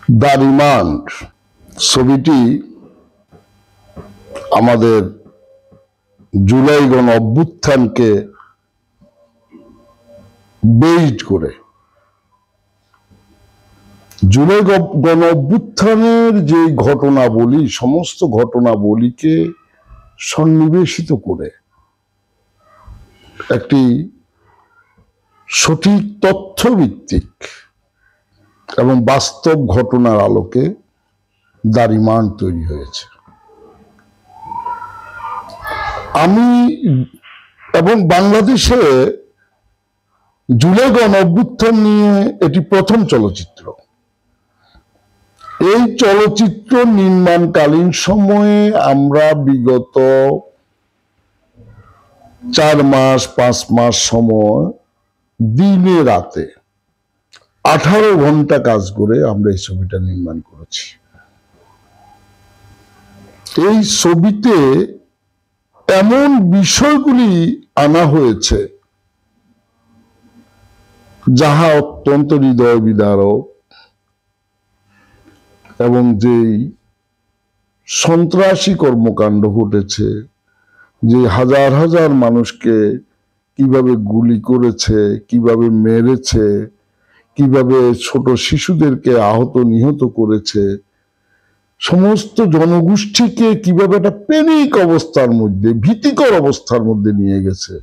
The remand ছবিটি আমাদের জুলাই গণ অভ্যুত্থানকে বেসড করে জুলাই গণ অভ্যুত্থানের যে ঘটনাবলী সমস্ত ঘটনাবলীকে সন্নিবেশিত করে একটি সঠিক তথ্যভিত্তিক এবং বাস্তব ঘটনার আলোকে দ্য রিমান্ড তৈরি হয়েছে। আমি এবং বাংলাদেশে জুলাই গণ অভ্যুত্থান নিয়ে এটি প্রথম চলচ্চিত্র। এই চলচ্চিত্র নির্মাণকালীন সময়ে আমরা বিগত 4 মাস 5 মাস সময় দিনে রাতে 18 ঘন্টা কাজ করে আমরা এই ছবিটা নির্মাণ করেছি। এই ছবিতে এমন বিষয়গুলি আনা হয়েছে যাহা অত্যন্ত হৃদয় বিদারক এবং যেই সন্ত্রাসী কর্মকাণ্ড ঘটেছে, যে হাজার হাজার মানুষকে কিভাবে গুলি করেছে, কিভাবে মেরেছে, কিভাবে ছোট শিশুদেরকে আহত নিহত করেছে, সমস্ত জনগোষ্ঠীকে কিভাবে একটা প্যানিক অবস্থার মধ্যে, ভীতিকর অবস্থার মধ্যে নিয়ে গেছে,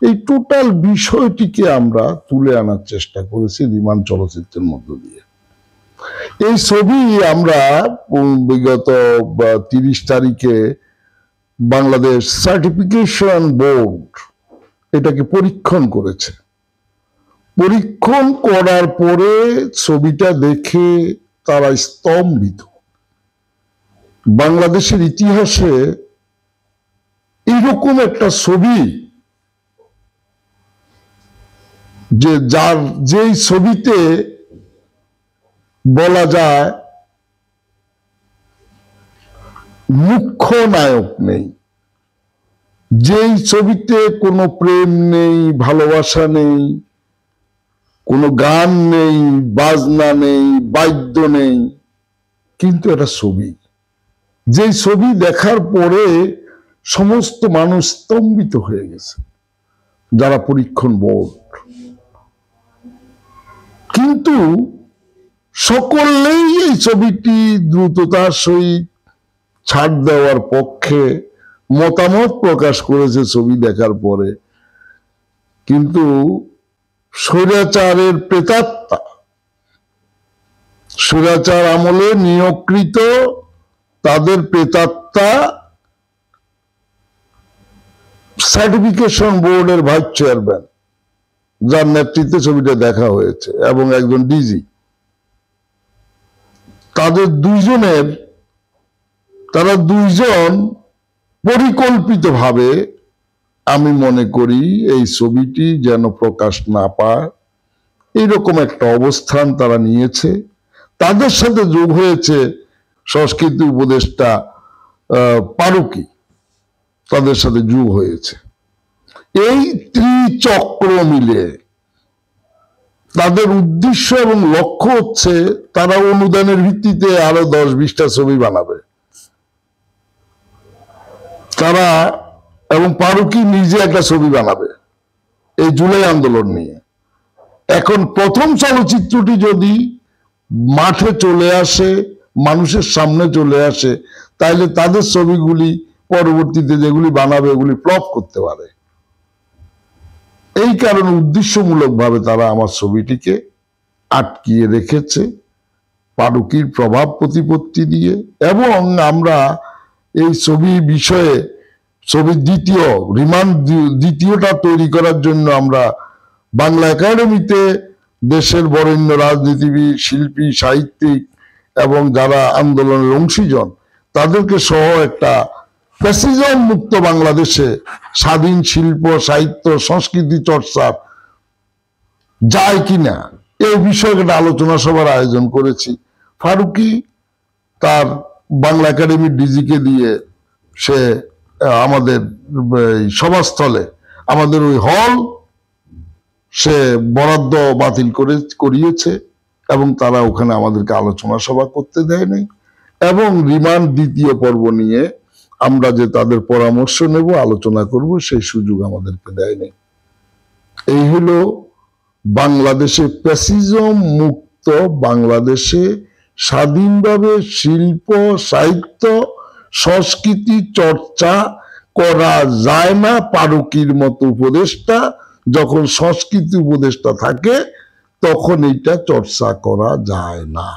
এই টোটাল বিষয়টিকে আমরা তুলে আনার চেষ্টা করেছি রিমান্ড চলচ্চিত্রের মধ্য দিয়ে। এই ছবি আমরা বিগত 30 তারিখে বাংলাদেশ সার্টিফিকেশন বোর্ড এটাকে পরীক্ষণ করেছে। পরীক্ষণ করার পরে ছবিটা দেখে তারা স্তম্ভিত। বাংলাদেশের ইতিহাসে এইরকম একটা ছবি যেই ছবিতে বলা যায় মুখ্য নায়ক নেই, যেই ছবিতে কোনো প্রেম নেই, ভালোবাসা নেই, কোনো গান নেই, বাজনা নেই, বাদ্য নেই, কিন্তু এটা ছবি, যেই ছবি দেখার পরে সমস্ত মানুষ স্তম্ভিত হয়ে গেছে যারা পরীক্ষণ বোর্ড। কিন্তু সকলেই এই ছবিটি দ্রুততার সহিত ছাড় দেওয়ার পক্ষে মতামত প্রকাশ করেছে ছবি দেখার পরে। কিন্তু স্বৈরাচারের প্রেতাত্মা, স্বৈরাচার আমলে নিয়োগকৃত তাদের প্রেতাত্মা সার্টিফিকেশন বোর্ডের ভাইস চেয়ারম্যান, যার নেতৃত্বে ছবিটা দেখা হয়েছে, এবং একজন ডিজি, তারা দুইজন পরিকল্পিতভাবে আমি মনে করি এই ছবিটি যেন প্রকাশ না পায় এইরকম একটা অবস্থান তারা নিয়েছে। তাদের সাথে যোগ হয়েছে সংস্কৃতি উপদেষ্টা ফারুকী, তাদের সাথে যোগ হয়েছে। এই ত্রিচক্র মিলে তাদের উদ্দেশ্য এবং লক্ষ্য হচ্ছে তারা অনুদানের ভিত্তিতে আরো 10-20টা ছবি বানাবে। তারা এবং ফারুকী নিজে একটা ছবি বানাবে এই জুলাই আন্দোলন নিয়ে। এখন প্রথম চলচ্চিত্রটি যদি মাঠে চলে আসে, মানুষের সামনে চলে আসে, তাহলে তাদের ছবিগুলি পরবর্তীতে যেগুলি বানাবে ওগুলি ফ্লপ করতে পারে। এই কারণে উদ্দেশ্যমূলকভাবে তারা আমার ছবিটিকে আটকিয়ে রেখেছে ফারুকীর প্রভাব প্রতিপত্তি দিয়ে। এবং আমরা এই ছবি বিষয়ে ছবির দ্বিতীয়টা তৈরি করার জন্য আমরা বাংলা একাডেমিতে দেশের বরেণ্য রাজনীতিবিদ, শিল্পী, সাহিত্যিক এবং যারা আন্দোলনের অংশীজন তাদেরকে সহ একটা ফ্যাসিজম মুক্ত বাংলাদেশে স্বাধীন শিল্প, সাহিত্য, সংস্কৃতি চর্চার যায় কিনা এই বিষয়ে একটা আলোচনা সভার আয়োজন করেছি। ফারুকী তার বাংলা একাডেমির ডিজিকে দিয়ে সে আমাদের সভাস্থলে আমাদের ওই হল সে বরাদ্দ বাতিল করিয়েছে এবং তারা ওখানে আমাদেরকে আলোচনা সভা করতে দেয় নাই, এবং রিমান্ড দ্বিতীয় পর্ব নিয়ে আমরা যে তাদের পরামর্শ নেব, আলোচনা করব, সেই সুযোগ আমাদেরকে দেয় নাই। এই হলো বাংলাদেশে প্যাসিজম মুক্ত বাংলাদেশে স্বাধীনভাবে শিল্প, সাহিত্য, সংস্কৃতি চর্চা করা যায় না। ফারুকীর মতো উপদেষ্টা যখন সংস্কৃতি উপদেষ্টা থাকে তখন এইটা চর্চা করা যায় না।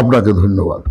আপনাকে ধন্যবাদ।